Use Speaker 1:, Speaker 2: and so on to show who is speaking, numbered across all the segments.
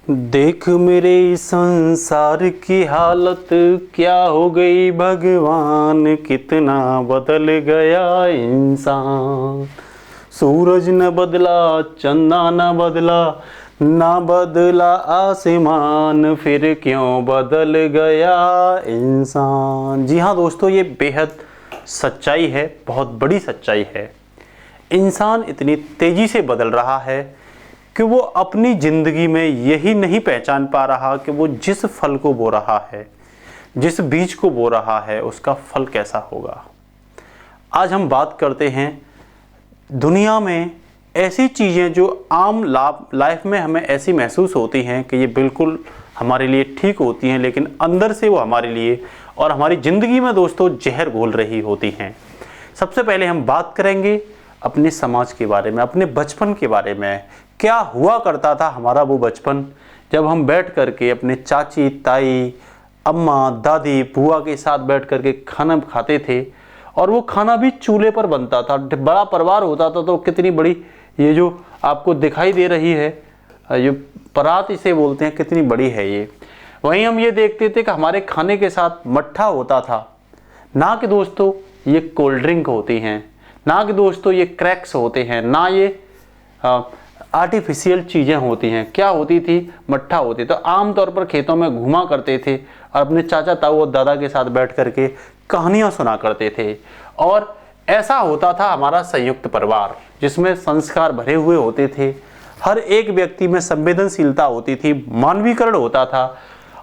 Speaker 1: देख मेरे इस संसार की हालत क्या हो गई भगवान, कितना बदल गया इंसान। सूरज न बदला, चंदा न बदला, ना बदला आसमान, फिर क्यों बदल गया इंसान। जी हाँ दोस्तों, ये बेहद सच्चाई है, बहुत बड़ी सच्चाई है। इंसान इतनी तेजी से बदल रहा है कि वो अपनी ज़िंदगी में यही नहीं पहचान पा रहा कि वो जिस फल को बो रहा है, जिस बीज को बो रहा है, उसका फल कैसा होगा। आज हम बात करते हैं दुनिया में ऐसी चीज़ें जो आम लाइफ में हमें ऐसी महसूस होती हैं कि ये बिल्कुल हमारे लिए ठीक होती हैं, लेकिन अंदर से वो हमारे लिए और हमारी ज़िंदगी में दोस्तों जहर घोल रही होती हैं। सबसे पहले हम बात करेंगे अपने समाज के बारे में, अपने बचपन के बारे में। क्या हुआ करता था हमारा वो बचपन, जब हम बैठ करके अपने चाची, ताई, अम्मा, दादी, बुआ के साथ बैठ करके खाना खाते थे, और वो खाना भी चूल्हे पर बनता था। बड़ा परिवार होता था तो कितनी बड़ी, ये जो आपको दिखाई दे रही है, ये परात इसे बोलते हैं, कितनी बड़ी है ये। वहीं हम ये देखते थे कि हमारे खाने के साथ मट्ठा होता था। ना कि दोस्तों ये कोल्ड ड्रिंक होती हैं, ना कि दोस्तों ये क्रैक्स होते हैं, ना ये आर्टिफिशियल चीज़ें होती हैं। क्या होती थी? मट्ठा होती। तो आमतौर पर खेतों में घूमा करते थे और अपने चाचा ताऊ और दादा के साथ बैठ करके कहानियाँ सुना करते थे। और ऐसा होता था हमारा संयुक्त परिवार, जिसमें संस्कार भरे हुए होते थे। हर एक व्यक्ति में संवेदनशीलता होती थी, मानवीकरण होता था,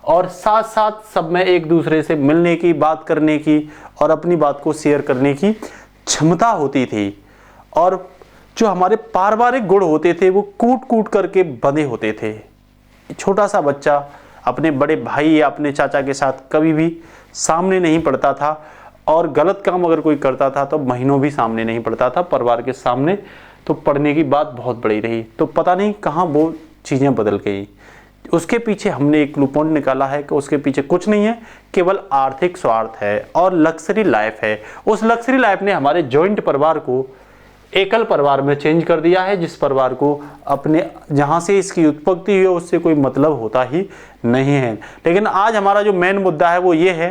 Speaker 1: और साथ साथ सब में एक दूसरे से मिलने की, बात करने की और अपनी बात को शेयर करने की क्षमता होती थी। और जो हमारे पारिवारिक गुण होते थे वो कूट कूट करके बंधे होते थे। छोटा सा बच्चा अपने बड़े भाई या अपने चाचा के साथ कभी भी सामने नहीं पड़ता था, और गलत काम अगर कोई करता था तो महीनों भी सामने नहीं पड़ता था। परिवार के सामने तो पढ़ने की बात बहुत बड़ी रही। तो पता नहीं कहाँ वो चीज़ें बदल गई। उसके पीछे हमने एक क्लू पॉइंट निकाला है कि उसके पीछे कुछ नहीं है, केवल आर्थिक स्वार्थ है और लग्जरी लाइफ है। उस लग्जरी लाइफ ने हमारे जॉइंट परिवार को एकल परिवार में चेंज कर दिया है, जिस परिवार को अपने जहाँ से इसकी उत्पत्ति हुई है उससे कोई मतलब होता ही नहीं है। लेकिन आज हमारा जो मेन मुद्दा है वो ये है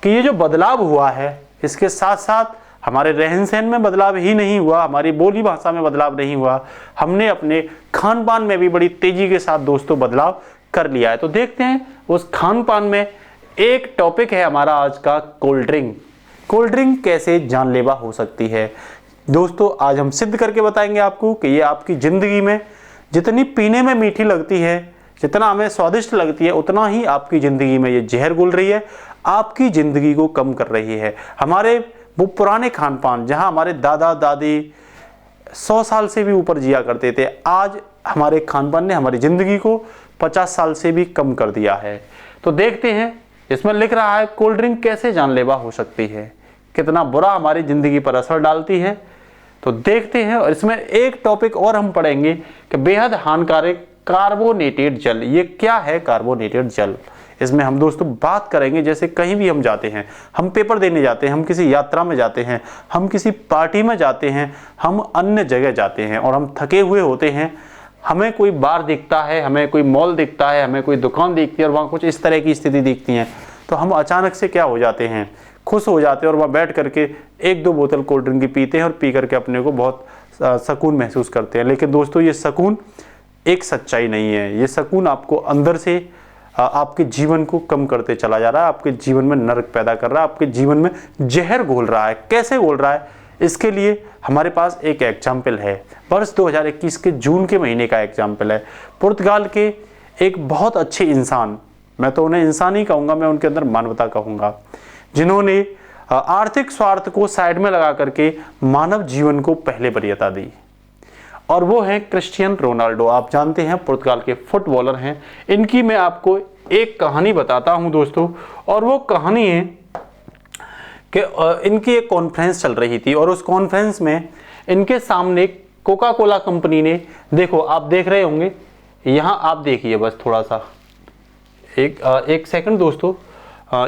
Speaker 1: कि ये जो बदलाव हुआ है, इसके साथ साथ हमारे रहन सहन में बदलाव ही नहीं हुआ, हमारी बोली भाषा में बदलाव नहीं हुआ, हमने अपने खान पान में भी बड़ी तेजी के साथ दोस्तों बदलाव कर लिया है। तो देखते हैं उस खान पान में एक टॉपिक है हमारा आज का, कोल्ड ड्रिंक। कोल्ड ड्रिंक कैसे जानलेवा हो सकती है दोस्तों, आज हम सिद्ध करके बताएंगे आपको कि ये आपकी ज़िंदगी में जितनी पीने में मीठी लगती है, जितना हमें स्वादिष्ट लगती है, उतना ही आपकी ज़िंदगी में ये जहर घुल रही है, आपकी ज़िंदगी को कम कर रही है। हमारे वो पुराने खान पान, जहाँ हमारे दादा दादी 100 साल से भी ऊपर जिया करते थे, आज हमारे खान पान ने हमारी ज़िंदगी को 50 साल से भी कम कर दिया है। तो देखते हैं, इसमें लिख रहा है कोल्ड ड्रिंक कैसे जानलेवा हो सकती है, कितना बुरा हमारी ज़िंदगी पर असर डालती है। तो देखते हैं, और इसमें एक टॉपिक और हम पढ़ेंगे कि बेहद हानिकारक कार्बोनेटेड जल। ये क्या है कार्बोनेटेड जल? इसमें हम दोस्तों बात करेंगे, जैसे कहीं भी हम जाते हैं, हम पेपर देने जाते हैं, हम किसी यात्रा में जाते हैं, हम किसी पार्टी में जाते हैं, हम अन्य जगह जाते हैं और हम थके हुए होते हैं। हमें कोई बार दिखता है, हमें कोई मॉल दिखता है, हमें कोई दुकान दिखती है और वहाँ कुछ इस तरह की स्थिति दिखती है, तो हम अचानक से क्या हो जाते हैं, खुश हो जाते हैं और वहाँ बैठ करके एक दो बोतल कोल्ड ड्रिंक की पीते हैं और पी करके अपने को बहुत सुकून महसूस करते हैं। लेकिन दोस्तों ये सुकून एक सच्चाई नहीं है। ये सुकून आपको अंदर से आपके जीवन को कम करते चला जा रहा है, आपके जीवन में नरक पैदा कर रहा है, आपके जीवन में जहर घोल रहा है। कैसे घोल रहा है, इसके लिए हमारे पास एक एग्जाम्पल है। वर्ष 2021 के जून के महीने का एग्जाम्पल है। पुर्तगाल के एक बहुत अच्छे इंसान, मैं तो उन्हें इंसान ही कहूँगा, मैं उनके अंदर मानवता कहूँगा, जिन्होंने आर्थिक स्वार्थ को साइड में लगा करके मानव जीवन को पहले वरीयता दी, और वो हैं क्रिस्टियानो रोनाल्डो। आप जानते हैं पुर्तगाल के फुटबॉलर हैं। इनकी मैं आपको एक कहानी बताता हूं दोस्तों, और वो कहानी है कि इनकी एक कॉन्फ्रेंस चल रही थी और उस कॉन्फ्रेंस में इनके सामने कोका कोला कंपनी ने, देखो आप देख रहे होंगे, यहाँ आप देखिए बस थोड़ा सा एक सेकंड दोस्तों,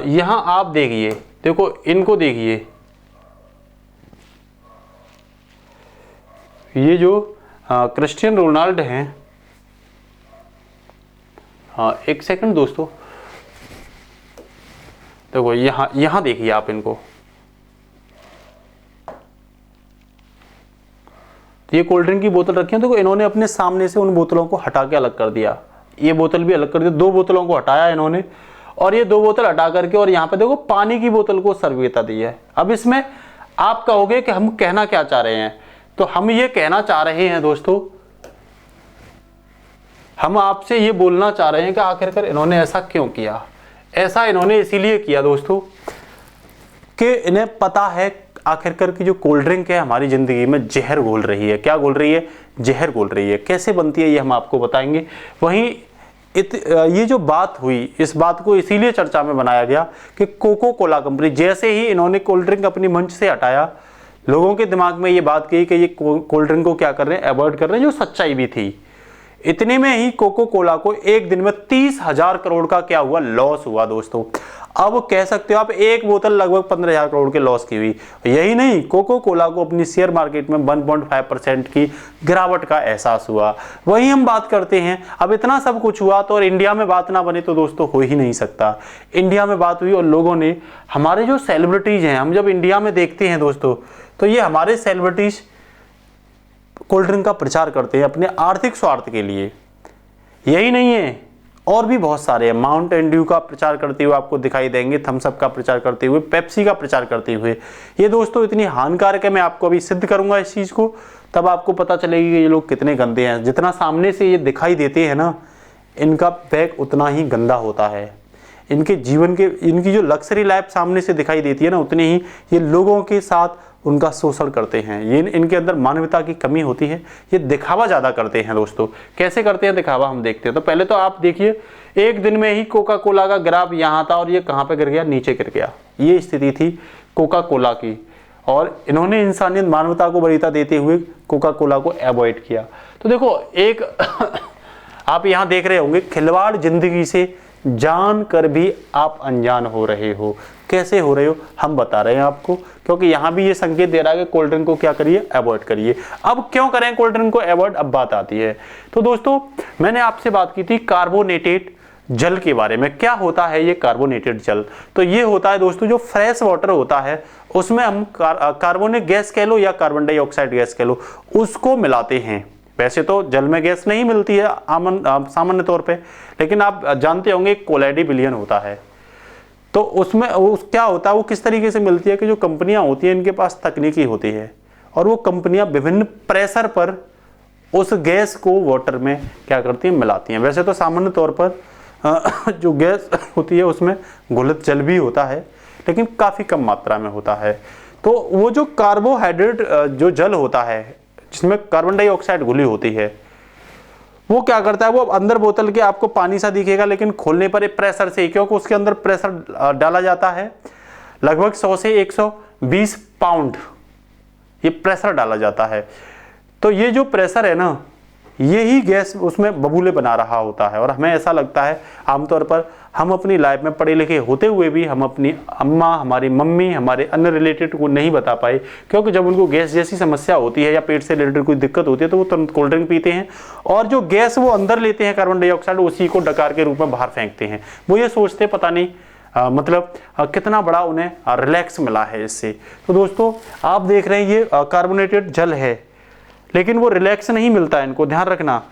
Speaker 1: यहाँ आप देखिए, देखो इनको देखिए, ये जो क्रिस्टियानो रोनाल्डो हैं, हाँ एक सेकंड दोस्तों, देखो यहाँ देखिए आप इनको, तो ये कोल्ड ड्रिंक की बोतल रखी है, तो इन्होंने अपने सामने से उन बोतलों को हटा के अलग कर दिया, ये बोतल भी अलग कर दी, 2 बोतलों को हटाया इन्होंने, और ये 2 बोतल हटा करके और यहाँ पे देखो पानी की बोतल को सर्वोत्तम दी है। अब इसमें आप कहोगे कि हम कहना क्या चाह रहे हैं, तो हम ये कहना चाह रहे हैं दोस्तों, हम आपसे ये बोलना चाह रहे हैं कि आखिरकार इन्होंने ऐसा क्यों किया। ऐसा इन्होंने इसीलिए किया दोस्तों कि इन्हें पता है आखिरकार की जो कोल्ड ड्रिंक है हमारी ज़िंदगी में जहर घोल रही है। क्या घोल रही है? जहर घोल रही है। कैसे बनती है ये हम आपको बताएंगे। वहीं ये जो बात हुई, इस बात को इसीलिए चर्चा में बनाया गया कि कोको कोला कंपनी जैसे ही इन्होंने कोल्ड ड्रिंक अपनी मंच से हटाया, लोगों के दिमाग में ये बात गई कि ये कोल्ड ड्रिंक को क्या कर रहे हैं, अवॉइड कर रहे हैं, जो सच्चाई भी थी। इतने में ही कोको कोला को एक दिन में 30,000 करोड़ का क्या हुआ, लॉस हुआ दोस्तों। अब कह सकते हो आप एक बोतल लगभग 15,000 करोड़ के लॉस की हुई। यही नहीं, कोको कोला को अपनी शेयर मार्केट में 1.5% की गिरावट का एहसास हुआ। वही हम बात करते हैं, अब इतना सब कुछ हुआ तो और इंडिया में बात ना बने तो दोस्तों हो ही नहीं सकता। इंडिया में बात हुई और लोगों ने, हमारे जो सेलिब्रिटीज हैं, हम जब इंडिया में देखते हैं दोस्तों, तो ये हमारे सेलिब्रिटीज कोल्ड ड्रिंक का प्रचार करते हैं अपने आर्थिक स्वार्थ के लिए। यही नहीं है, और भी बहुत सारे हैं। माउंटेन ड्यू का प्रचार करते हुए आपको दिखाई देंगे, थम्स अप का प्रचार करते हुए, पेप्सी का प्रचार करते हुए। ये दोस्तों इतनी हानिकारक है, मैं आपको अभी सिद्ध करूंगा इस चीज़ को, तब आपको पता चलेगी कि ये लोग कितने गंदे हैं। जितना सामने से ये दिखाई देते हैं ना, इनका बैग उतना ही गंदा होता है। इनके जीवन के, इनकी जो लग्जरी लाइफ सामने से दिखाई देती है ना, उतने ही ये लोगों के साथ उनका शोषण करते हैं। ये इनके अंदर मानवता की कमी होती है। ये दिखावा ज़्यादा करते हैं दोस्तों। कैसे करते हैं दिखावा, हम देखते हैं। तो पहले तो आप देखिए, एक दिन में ही कोका कोला का ग्राफ यहाँ था और ये कहाँ पे गिर गया, नीचे गिर गया। ये स्थिति थी कोका कोला की, और इन्होंने इंसानियत, मानवता को वरीयता देते हुए कोका कोला को अवॉइड किया। तो देखो एक आप यहाँ देख रहे होंगे, खिलवाड़ जिंदगी से जान कर भी आप अनजान हो रहे हो। कैसे हो रहे हो, हम बता रहे हैं आपको, क्योंकि यहाँ भी ये संकेत दे रहा है कि कोल्ड ड्रिंक को क्या करिए, अवॉइड करिए। अब क्यों करें कोल्ड ड्रिंक को अवॉइड, अब बात आती है। तो दोस्तों मैंने आपसे बात की थी कार्बोनेटेड जल के बारे में। क्या होता है ये कार्बोनेटेड जल? तो ये होता है दोस्तों, जो फ्रेश वाटर होता है उसमें हम कार्बोनिक गैस कह लो या कार्बन डाइऑक्साइड गैस कह लो, उसको मिलाते हैं। वैसे तो जल में गैस नहीं मिलती है सामान्य तौर पे, लेकिन आप जानते होंगे कोलैडी विलयन होता है। तो उसमें क्या होता है, वो किस तरीके से मिलती है कि जो कंपनियां होती हैं इनके पास तकनीकी होती है, और वो कंपनियां विभिन्न प्रेशर पर उस गैस को वाटर में क्या करती हैं, मिलाती हैं। वैसे तो सामान्य तौर पर जो गैस होती है उसमें घुलित जल भी होता है, लेकिन काफ़ी कम मात्रा में होता है। तो वो जो कार्बोहाइड्रेट जो जल होता है जिसमें कार्बन डाइऑक्साइड घुली होती है, वो क्या करता है, वो अंदर बोतल के आपको पानी सा दिखेगा, लेकिन खोलने पर एक प्रेशर से, क्योंकि उसके अंदर प्रेशर डाला जाता है लगभग 100 से 120 पाउंड, ये प्रेशर डाला जाता है। तो ये जो प्रेशर है ना, यही गैस उसमें बबूले बना रहा होता है। और हमें ऐसा लगता है आमतौर पर, हम अपनी लाइफ में पढ़े लिखे होते हुए भी हम अपनी अम्मा, हमारी मम्मी, हमारे अन्य रिलेटेड को नहीं बता पाए, क्योंकि जब उनको गैस जैसी समस्या होती है या पेट से रिलेटेड कोई दिक्कत होती है तो वो तुरंत कोल्ड ड्रिंक पीते हैं, और जो गैस वो अंदर लेते हैं कार्बन डाइऑक्साइड, उसी को डकार के रूप में बाहर फेंकते हैं। वो ये सोचते पता नहीं कितना बड़ा उन्हें रिलैक्स मिला है इससे। तो दोस्तों आप देख रहे हैं ये कार्बोनेटेड जल है, लेकिन वो रिलैक्स नहीं मिलता है, इनको ध्यान रखना।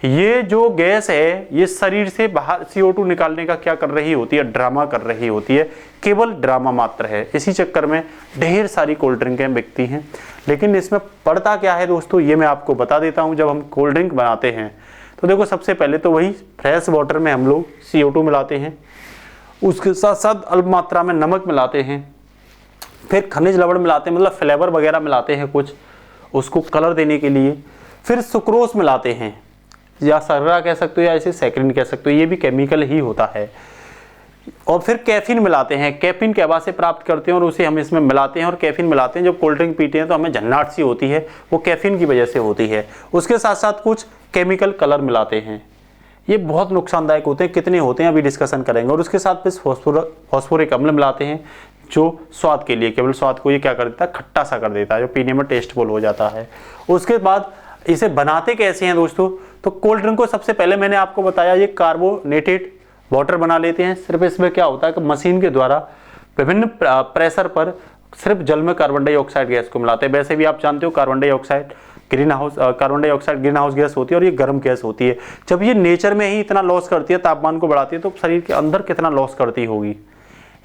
Speaker 1: ये जो गैस है ये शरीर से बाहर CO2 निकालने का क्या कर रही होती है, ड्रामा कर रही होती है। केवल ड्रामा मात्र है। इसी चक्कर में ढेर सारी कोल्ड ड्रिंकें बिकती हैं। लेकिन इसमें पड़ता क्या है दोस्तों, ये मैं आपको बता देता हूँ। जब हम कोल्ड ड्रिंक बनाते हैं तो देखो, सबसे पहले तो वही फ्रेश वाटर में हम लोग CO2 मिलाते हैं, उसके साथ साथ अल्प मात्रा में नमक मिलाते हैं, फिर खनिज लवण मिलाते हैं, मतलब फ्लेवर वगैरह मिलाते हैं कुछ उसको कलर देने के लिए, फिर सुक्रोज मिलाते हैं, या सररा कह सकते हो या इसे सैकरिन कह सकते हो, ये भी केमिकल ही होता है। और फिर कैफीन मिलाते हैं। कैफीन कैवा से प्राप्त करते हैं और उसे हम इसमें मिलाते हैं, और कैफीन मिलाते हैं। जब कोल्ड ड्रिंक पीते हैं तो हमें झन्नाट सी होती है, वो कैफीन की वजह से होती है। उसके साथ साथ कुछ केमिकल कलर मिलाते हैं, ये बहुत नुकसानदायक होते हैं। कितने होते हैं अभी डिस्कशन करेंगे। और उसके साथ फिर फॉस्फोरिक अम्ल मिलाते हैं, जो स्वाद के लिए, केवल स्वाद को ये क्या कर देता है, खट्टा सा कर देता है, जो पीने में टेस्टफुल हो जाता है। उसके बाद इसे बनाते कैसे हैं दोस्तों, तो कोल्ड ड्रिंक को सबसे पहले मैंने आपको बताया ये कार्बोनेटेड वाटर बना लेते हैं। सिर्फ इसमें क्या होता है कि मशीन के द्वारा विभिन्न प्रेशर पर सिर्फ जल में कार्बन डाइऑक्साइड गैस को मिलाते हैं। वैसे भी आप जानते हो carbon dioxide green house gas होती है और ये गर्म गैस होती है। जब ये नेचर में ही इतना लॉस करती है, तापमान को बढ़ाती है, तो शरीर के अंदर कितना लॉस करती होगी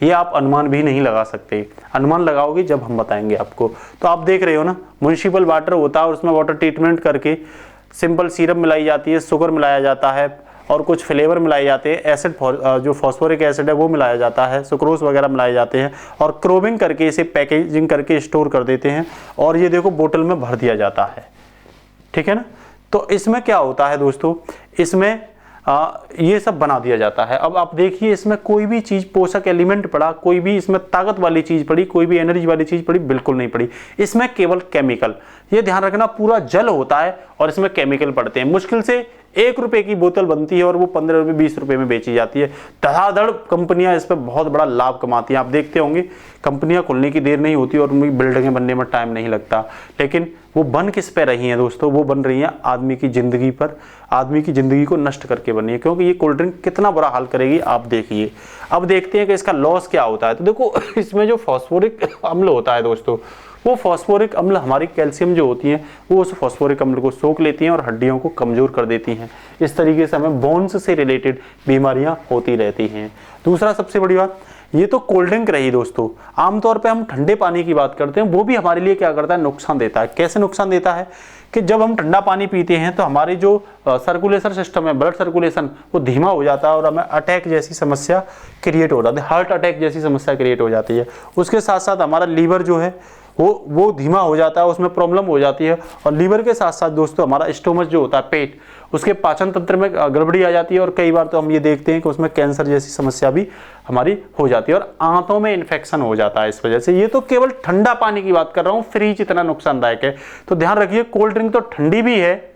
Speaker 1: ये आप अनुमान भी नहीं लगा सकते। अनुमान लगाओगे जब हम बताएंगे आपको। तो आप देख रहे हो ना, म्युनिसिपल वाटर होता है और उसमें वाटर ट्रीटमेंट करके सिंपल सिरप मिलाई जाती है, शुगर मिलाया जाता है और कुछ फ्लेवर मिलाए जाते हैं, एसिड जो फॉस्फोरिक एसिड है वो मिलाया जाता है, सुक्रोज वगैरह मिलाए जाते हैं और क्रोबिंग करके इसे पैकेजिंग करके स्टोर कर देते हैं और ये देखो बोतल में भर दिया जाता है। ठीक है ना। तो इसमें क्या होता है दोस्तों, इसमें ये सब बना दिया जाता है। अब आप देखिए इसमें कोई भी चीज पोषक एलिमेंट पड़ा, कोई भी इसमें ताकत वाली चीज पड़ी, कोई भी एनर्जी वाली चीज पड़ी, बिल्कुल नहीं पड़ी। इसमें केवल केमिकल, ये ध्यान रखना, पूरा जल होता है और इसमें केमिकल पड़ते हैं। मुश्किल से 1 रुपए की बोतल बनती है और वो 15 रुपए 20 रुपए में बेची जाती है। धड़ाधड़ कंपनियां इस पर बहुत बड़ा लाभ कमाती हैं। आप देखते होंगे कंपनियां खुलने की देर नहीं होती और उनकी बिल्डिंगें बनने में टाइम नहीं लगता, लेकिन वो बन किस पे रही हैं दोस्तों, वो बन रही हैं आदमी की जिंदगी पर, आदमी की जिंदगी को नष्ट करके बनी है। क्योंकि ये कोल्ड ड्रिंक कितना बुरा हाल करेगी आप देखिए। अब देखते हैं कि इसका लॉस क्या होता है। तो देखो इसमें जो फॉस्फोरिक अम्ल होता है दोस्तों, वो फॉस्फोरिक अम्ल हमारी कैल्शियम जो होती है वो उस फॉस्फोरिक अम्ल को सोख लेती हैं और हड्डियों को कमजोर कर देती हैं। इस तरीके से हमें बोन्स से रिलेटेड बीमारियां होती रहती हैं। दूसरा सबसे बड़ी बात, ये तो कोल्ड ड्रिंक रही दोस्तों। आमतौर पे हम ठंडे पानी की बात करते हैं, वो भी हमारे लिए क्या करता है, नुकसान देता है। कैसे नुकसान देता है कि जब हम ठंडा पानी पीते हैं तो हमारी जो सर्कुलेशन सिस्टम है, ब्लड सर्कुलेशन, वो धीमा हो जाता है और हमें अटैक जैसी समस्या क्रिएट हो जाती है, हार्ट अटैक जैसी समस्या क्रिएट हो जाती है। उसके साथ साथ हमारा लीवर जो है वो धीमा हो जाता है, उसमें प्रॉब्लम हो जाती है। और लीवर के साथ साथ दोस्तों हमारा स्टोमच जो होता है, पेट, उसके पाचन तंत्र में गड़बड़ी आ जाती है और कई बार तो हम ये देखते हैं कि उसमें कैंसर जैसी समस्या भी हमारी हो जाती है और आंतों में इन्फेक्शन हो जाता है इस वजह से। ये तो केवल ठंडा पानी की बात कर रहा हूँ, फ्रिज इतना नुकसानदायक है। तो ध्यान रखिए, कोल्ड ड्रिंक तो ठंडी भी है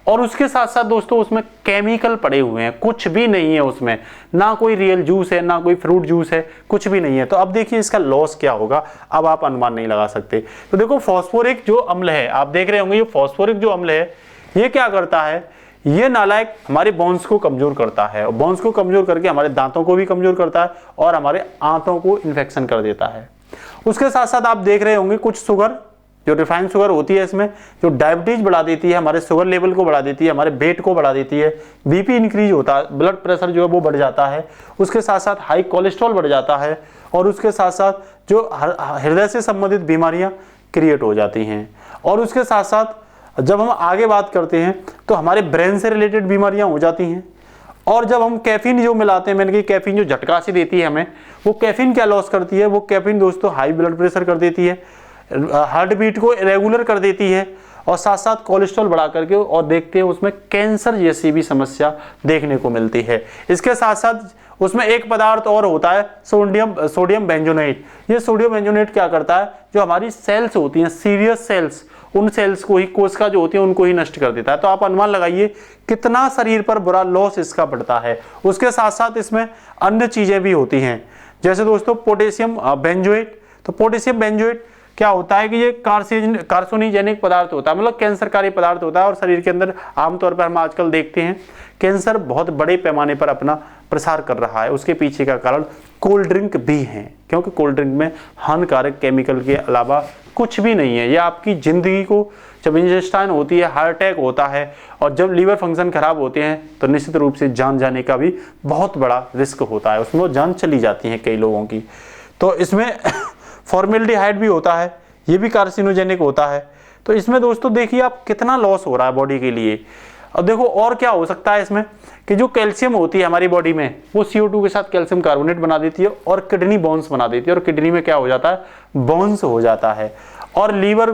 Speaker 1: और उसके साथ साथ दोस्तों उसमें केमिकल पड़े हुए हैं, कुछ भी नहीं है उसमें, ना कोई रियल जूस है, ना कोई फ्रूट जूस है, कुछ भी नहीं है। तो अब देखिए इसका लॉस क्या होगा, अब आप अनुमान नहीं लगा सकते। तो देखो फॉस्फोरिक जो अम्ल है, आप देख रहे होंगे ये फॉस्फोरिक जो अम्ल है ये क्या करता है, ये नालायक हमारे बोन्स को कमजोर करता है और बोन्स को कमजोर करके हमारे दांतों को भी कमजोर करता है और हमारे आंतों को इन्फेक्शन कर देता है। उसके साथ साथ आप देख रहे होंगे कुछ शुगर, जो रिफाइंड शुगर होती है इसमें, जो डायबिटीज बढ़ा देती है, हमारे शुगर लेवल को बढ़ा देती है, हमारे वेट को बढ़ा देती है, बीपी इंक्रीज होता है, ब्लड प्रेशर जो है वो बढ़ जाता है। उसके साथ साथ हाई कोलेस्ट्रॉल बढ़ जाता है और उसके साथ साथ जो हृदय से संबंधित बीमारियां क्रिएट हो जाती हैं। और उसके साथ साथ जब हम आगे बात करते हैं तो हमारे ब्रेन से रिलेटेड बीमारियां हो जाती हैं। और जब हम कैफीन जो मिलाते हैं, मैंने कहा कैफीन जो झटका सी देती है हमें, वो कैफीन क्या लॉस करती है, वो कैफीन दोस्तों हाई ब्लड प्रेशर कर देती है, हार्ट बीट को रेगुलर कर देती है और साथ साथ कोलेस्ट्रॉल बढ़ा करके और देखते हैं उसमें कैंसर जैसी भी समस्या देखने को मिलती है। इसके साथ साथ उसमें एक पदार्थ और होता है सोडियम बेंजोनेट। ये सोडियम बेंजोनेट क्या करता है, जो हमारी सेल्स होती हैं, सीरियस सेल्स, उन सेल्स को ही, कोशिका जो होती है उनको ही नष्ट कर देता है। तो आप अनुमान लगाइए कितना शरीर पर बुरा लॉस इसका पड़ता है। उसके साथ साथ इसमें अन्य चीजें भी होती हैं, जैसे दोस्तों पोटेशियम बेंजोएट। तो पोटेशियम बेंजोएट क्या होता है कि ये कार्सिनोजेनिक पदार्थ होता है, मतलब कैंसरकारी पदार्थ होता है और शरीर के अंदर आमतौर पर हम आजकल देखते हैं कैंसर बहुत बड़े पैमाने पर अपना प्रसार कर रहा है। उसके पीछे का कारण कोल्ड ड्रिंक भी है, क्योंकि कोल्ड ड्रिंक में हानिकारक केमिकल के अलावा कुछ भी नहीं है। ये आपकी जिंदगी को, जब इंटेस्टाइन होती है, हार्ट अटैक होता है और जब लीवर फंक्शन खराब होते हैं तो निश्चित रूप से जान जाने का भी बहुत बड़ा रिस्क होता है, उसमें जान चली जाती है कई लोगों की। तो इसमें फॉर्मेल्डिहाइड भी होता है, ये भी कार्सिनोजेनिक होता है। तो इसमें दोस्तों देखिए आप कितना लॉस हो रहा है बॉडी के लिए। अब देखो और क्या हो सकता है इसमें, कि जो कैल्शियम होती है हमारी बॉडी में, वो CO2 के साथ कैल्शियम कार्बोनेट बना देती है और किडनी बोन्स बना देती है और किडनी में क्या हो जाता है, बोन्स हो जाता है। और लीवर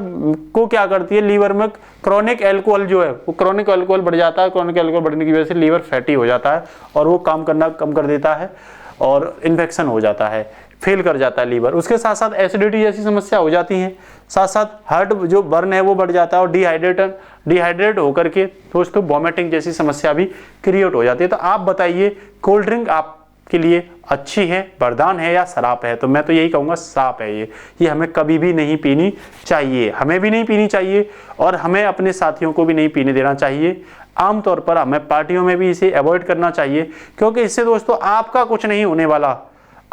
Speaker 1: को क्या करती है, लीवर में क्रोनिक एल्कोहल जो है, वो क्रोनिक एल्कोहल बढ़ जाता है। क्रोनिक एल्कोहल बढ़ने की वजह से लीवर फैटी हो जाता है और वो काम करना कम कर देता है और इन्फेक्शन हो जाता है, फेल कर जाता है लीवर। उसके साथ साथ एसिडिटी जैसी समस्या हो जाती है, साथ साथ हार्ट जो बर्न है वो बढ़ जाता है और डिहाइड्रेट होकर के दोस्तों वॉमिटिंग जैसी समस्या भी क्रिएट हो जाती है। तो आप बताइए कोल्ड ड्रिंक आपके लिए अच्छी है, वरदान है या श्राप है? तो मैं तो यही कहूँगा श्राप है ये हमें कभी भी नहीं पीनी चाहिए, हमें भी नहीं पीनी चाहिए और हमें अपने साथियों को भी नहीं पीने देना चाहिए। आमतौर पर हमें पार्टियों में भी इसे अवॉइड करना चाहिए, क्योंकि इससे दोस्तों आपका कुछ नहीं होने वाला,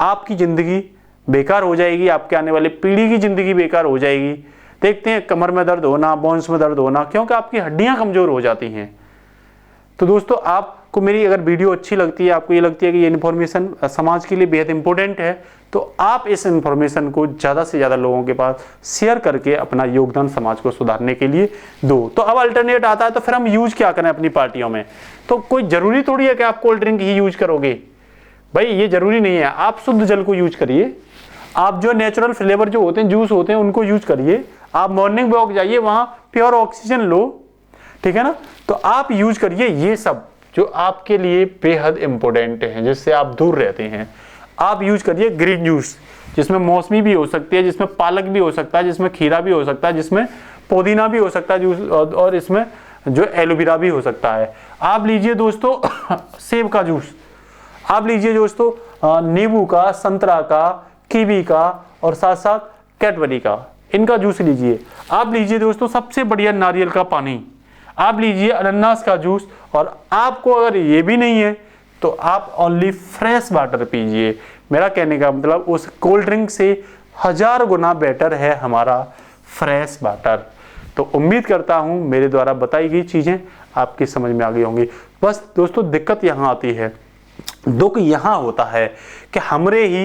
Speaker 1: आपकी ज़िंदगी बेकार हो जाएगी, आपके आने वाली पीढ़ी की ज़िंदगी बेकार हो जाएगी। देखते हैं कमर में दर्द होना, बोन्स में दर्द होना, क्योंकि आपकी हड्डियां कमज़ोर हो जाती हैं। तो दोस्तों आपको मेरी अगर वीडियो अच्छी लगती है, आपको ये लगती है कि ये इन्फॉर्मेशन समाज के लिए बेहद इंपॉर्टेंट है, तो आप इस इन्फॉर्मेशन को ज़्यादा से ज़्यादा लोगों के पास शेयर करके अपना योगदान समाज को सुधारने के लिए दो। तो अब अल्टरनेट आता है, तो फिर हम यूज क्या करें अपनी पार्टियों में? तो कोई ज़रूरी थोड़ी है कि आप कोल्ड ड्रिंक ही यूज करोगे, भाई ये ज़रूरी नहीं है। आप शुद्ध जल को यूज करिए, आप जो नेचुरल फ्लेवर जो होते हैं, जूस होते हैं, उनको यूज करिए। आप मॉर्निंग वॉक जाइए, वहाँ प्योर ऑक्सीजन लो, ठीक है ना। तो आप यूज करिए ये सब जो आपके लिए बेहद इंपॉर्टेंट है, जिससे आप दूर रहते हैं। आप यूज करिए ग्रीन जूस, जिसमें मौसमी भी हो सकती है, जिसमें पालक भी हो सकता है, जिसमें खीरा भी हो सकता है, जिसमें पुदीना भी हो सकता है जूस, और इसमें जो एलोवेरा भी हो सकता है। आप लीजिए दोस्तों सेब का जूस, आप लीजिए दोस्तों नींबू का, संतरा का, कीवी का, और साथ साथ कैडबरी का, इनका जूस लीजिए। आप लीजिए दोस्तों सबसे बढ़िया नारियल का पानी, आप लीजिए अनानास का जूस, और आपको अगर ये भी नहीं है तो आप ओनली फ्रेश वाटर पीजिए। मेरा कहने का मतलब उस कोल्ड ड्रिंक से 1000 गुना बेटर है हमारा फ्रेश वाटर। तो उम्मीद करता हूँ मेरे द्वारा बताई गई चीज़ें आपकी समझ में आ गई होंगी। बस दोस्तों दिक्कत यहाँ आती है, दुख यहाँ होता है कि हमरे ही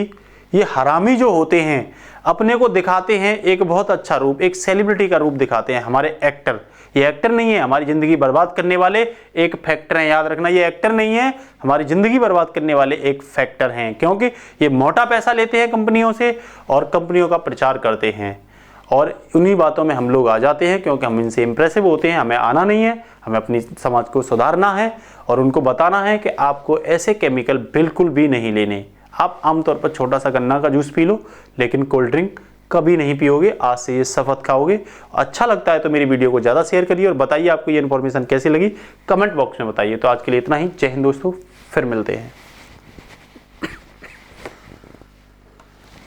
Speaker 1: ये हरामी जो होते हैं अपने को दिखाते हैं एक बहुत अच्छा रूप, एक सेलिब्रिटी का रूप दिखाते हैं। हमारे एक्टर, ये एक्टर नहीं है, हमारी ज़िंदगी बर्बाद करने वाले एक फैक्टर हैं। याद रखना, ये एक्टर नहीं है, हमारी ज़िंदगी बर्बाद करने वाले एक फैक्टर हैं, क्योंकि ये मोटा पैसा लेते हैं कंपनियों से और कंपनियों का प्रचार करते हैं, और उन्हीं बातों में हम लोग आ जाते हैं, क्योंकि हम इनसे इंप्रेसिव होते हैं। हमें आना नहीं है, हमें अपनी समाज को सुधारना है और उनको बताना है कि आपको ऐसे केमिकल बिल्कुल भी नहीं लेने। आप आमतौर पर छोटा सा गन्ना का जूस पी लो, लेकिन कोल्ड ड्रिंक कभी नहीं पियोगे। आज से ये शपथ खाओगे। अच्छा लगता है तो मेरी वीडियो को ज़्यादा शेयर करिए और बताइए आपको ये इन्फॉर्मेशन कैसी लगी, कमेंट बॉक्स में बताइए। तो आज के लिए इतना ही। जय हिंद दोस्तों, फिर मिलते हैं।